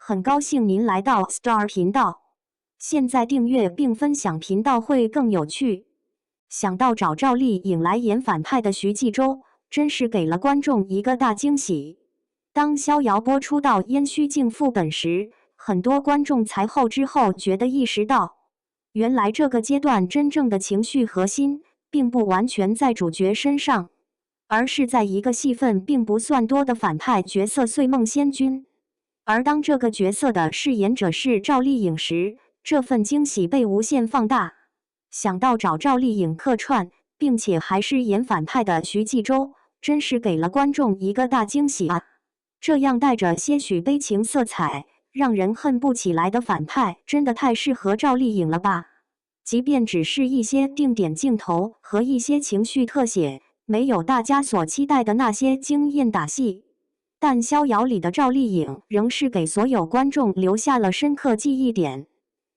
很高兴您来到 Star 频道。现在订阅并分享频道会更有趣。想到找赵丽颖来演反派的徐纪周，真是给了观众一个大惊喜。当逍遥播出到烟虚镜副本时，很多观众才后知后觉地意识到，原来这个阶段真正的情绪核心，并不完全在主角身上，而是在一个戏份并不算多的反派角色岁梦仙君。而当这个角色的饰演者是赵丽颖时，这份惊喜被无限放大。想到找赵丽颖客串，并且还是演反派的徐纪周，真是给了观众一个大惊喜啊！这样带着些许悲情色彩，让人恨不起来的反派，真的太适合赵丽颖了吧？即便只是一些定点镜头和一些情绪特写，没有大家所期待的那些惊艳打戏，但逍遥里的赵丽颖仍是给所有观众留下了深刻记忆点，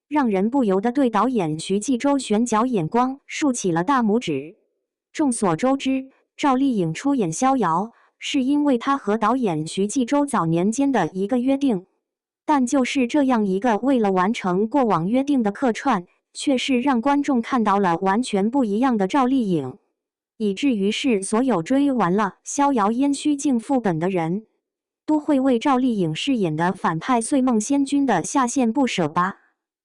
让人不由得对导演徐纪周选角眼光竖起了大拇指。众所周知，赵丽颖出演逍遥是因为她和导演徐纪周早年间的一个约定，但就是这样一个为了完成过往约定的客串，却是让观众看到了完全不一样的赵丽颖，以至于是所有追完了《逍遥烟虚镜》副本的人，都会为赵丽颖饰演的反派岁梦仙君的下线不舍吧。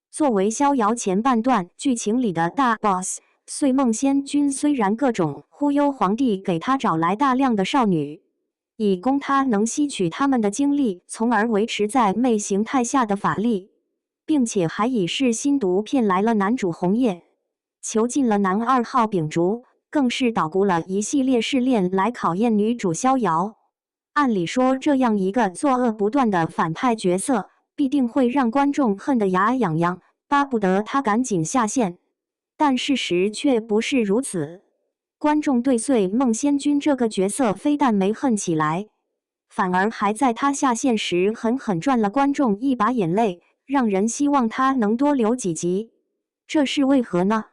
作为逍遥前半段剧情里的大 boss， 岁梦仙君虽然各种忽悠皇帝给他找来大量的少女，以供他能吸取他们的精力，从而维持在魅形态下的法力，并且还以是新毒骗来了男主红叶，囚禁了男二号秉烛，更是捣鼓了一系列试炼来考验女主逍遥。按理说，这样一个作恶不断的反派角色，必定会让观众恨得牙痒痒，巴不得他赶紧下线。但事实却不是如此，观众对岁梦仙君这个角色非但没恨起来，反而还在他下线时狠狠赚了观众一把眼泪，让人希望他能多留几集。这是为何呢？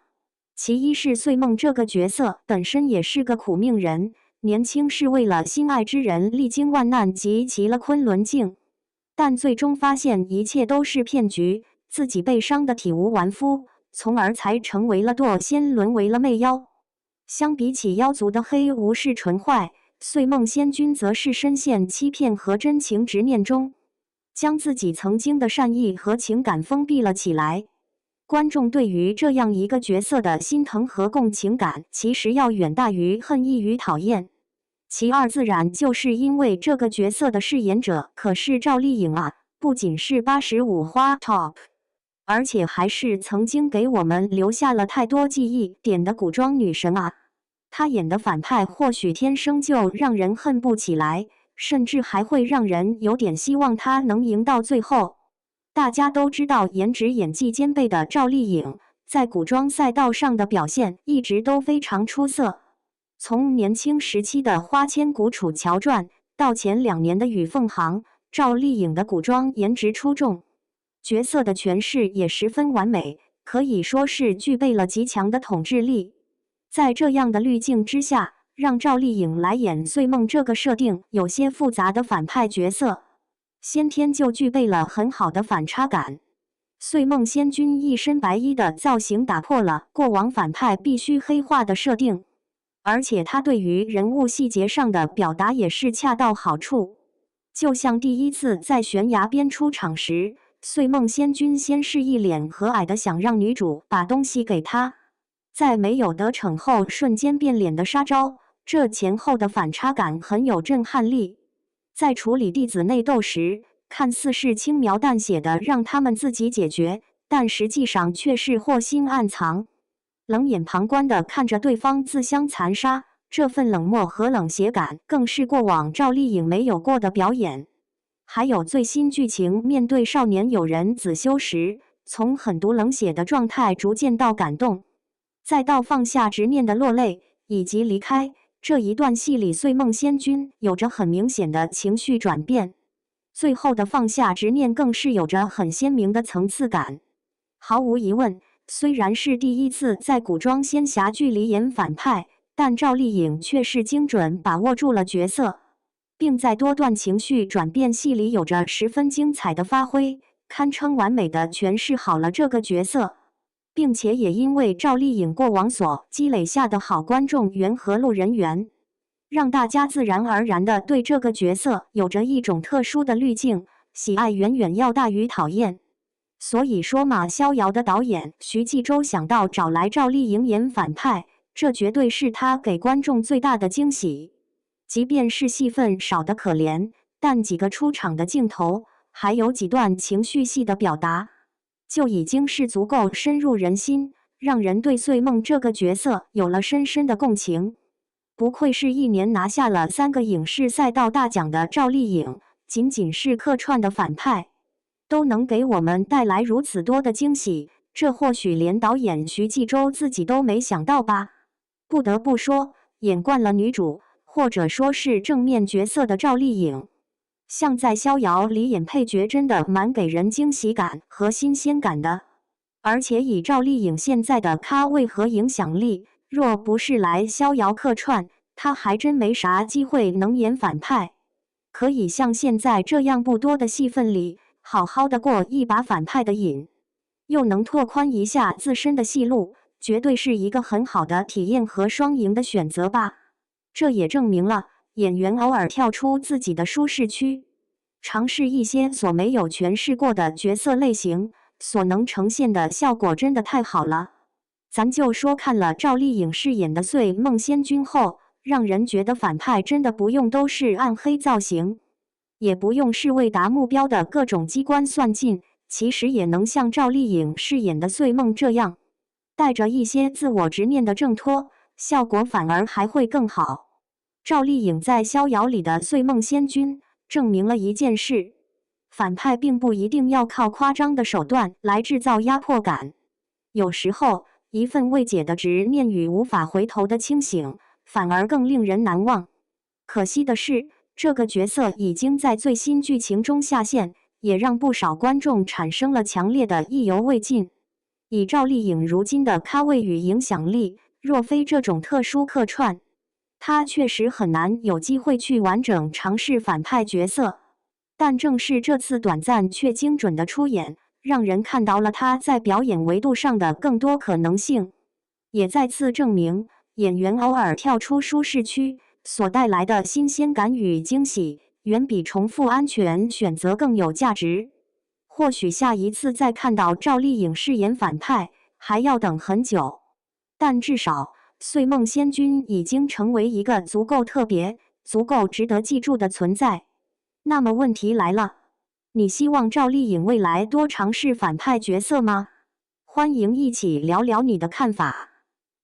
其一是岁梦这个角色本身也是个苦命人，年轻是为了心爱之人历经万难集齐了昆仑镜，但最终发现一切都是骗局，自己被伤得体无完肤，从而才成为了堕仙，沦为了魅妖。相比起妖族的黑无是纯坏，岁梦仙君则是深陷欺骗和真情执念中，将自己曾经的善意和情感封闭了起来。观众对于这样一个角色的心疼和共情感，其实要远大于恨意与讨厌。其二，自然就是因为这个角色的饰演者可是赵丽颖啊，不仅是85花 top， 而且还是曾经给我们留下了太多记忆点的古装女神啊。她演的反派或许天生就让人恨不起来，甚至还会让人有点希望她能赢到最后。大家都知道，颜值演技兼备的赵丽颖在古装赛道上的表现一直都非常出色。从年轻时期的《花千骨楚乔传》到前2年的《与凤航》，赵丽颖的古装颜值出众，角色的诠释也十分完美，可以说是具备了极强的统治力。在这样的滤镜之下，让赵丽颖来演岁梦这个设定有些复杂的反派角色，先天就具备了很好的反差感。岁梦仙君一身白衣的造型打破了过往反派必须黑化的设定，而且他对于人物细节上的表达也是恰到好处。就像第一次在悬崖边出场时，岁梦仙君先是一脸和蔼的想让女主把东西给他，在没有得逞后瞬间变脸的杀招，这前后的反差感很有震撼力。在处理弟子内斗时，看似是轻描淡写的让他们自己解决，但实际上却是祸心暗藏。冷眼旁观的看着对方自相残杀，这份冷漠和冷血感更是过往赵丽颖没有过的表演。还有最新剧情，面对少年友人子修时，从狠毒冷血的状态逐渐到感动，再到放下执念的落泪以及离开，这一段戏里岁梦仙君有着很明显的情绪转变，最后的放下执念更是有着很鲜明的层次感。毫无疑问，虽然是第一次在古装仙侠剧里演反派，但赵丽颖却是精准把握住了角色。并在多段情绪转变戏里有着十分精彩的发挥，堪称完美的诠释好了这个角色。并且也因为赵丽颖过往所积累下的好观众缘和路人缘，让大家自然而然地对这个角色有着一种特殊的滤镜，喜爱远远要大于讨厌。所以说嘛，逍遥的导演徐纪周想到找来赵丽颖演反派，这绝对是他给观众最大的惊喜。即便是戏份少得可怜，但几个出场的镜头，还有几段情绪戏的表达，就已经是足够深入人心，让人对穗梦这个角色有了深深的共情。不愧是一年拿下了3个影视赛道大奖的赵丽颖，仅仅是客串的反派，都能给我们带来如此多的惊喜，这或许连导演徐纪周自己都没想到吧。不得不说，演惯了女主，或者说是正面角色的赵丽颖，像在《逍遥》里演配角真的蛮给人惊喜感和新鲜感的。而且以赵丽颖现在的咖位和影响力，若不是来《逍遥》客串，她还真没啥机会能演反派。可以像现在这样不多的戏份里，好好的过一把反派的瘾，又能拓宽一下自身的戏路，绝对是一个很好的体验和双赢的选择吧。这也证明了演员偶尔跳出自己的舒适区，尝试一些所没有诠释过的角色类型，所能呈现的效果真的太好了。咱就说看了赵丽颖饰演的穗梦仙君后，让人觉得反派真的不用都是暗黑造型，也不用是为达目标的各种机关算尽，其实也能像赵丽颖饰演的穗梦这样，带着一些自我执念的挣脱，效果反而还会更好。赵丽颖在《逍遥》里的穗梦仙君，证明了一件事：反派并不一定要靠夸张的手段来制造压迫感，有时候一份未解的执念与无法回头的清醒，反而更令人难忘。可惜的是，这个角色已经在最新剧情中下线，也让不少观众产生了强烈的意犹未尽。以赵丽颖如今的咖位与影响力，若非这种特殊客串，她确实很难有机会去完整尝试反派角色。但正是这次短暂却精准的出演，让人看到了她在表演维度上的更多可能性，也再次证明演员偶尔跳出舒适区所带来的新鲜感与惊喜，远比重复安全选择更有价值。或许下一次再看到赵丽颖饰演反派，还要等很久，但至少穗梦仙君已经成为一个足够特别、足够值得记住的存在。那么问题来了，你希望赵丽颖未来多尝试反派角色吗？欢迎一起聊聊你的看法。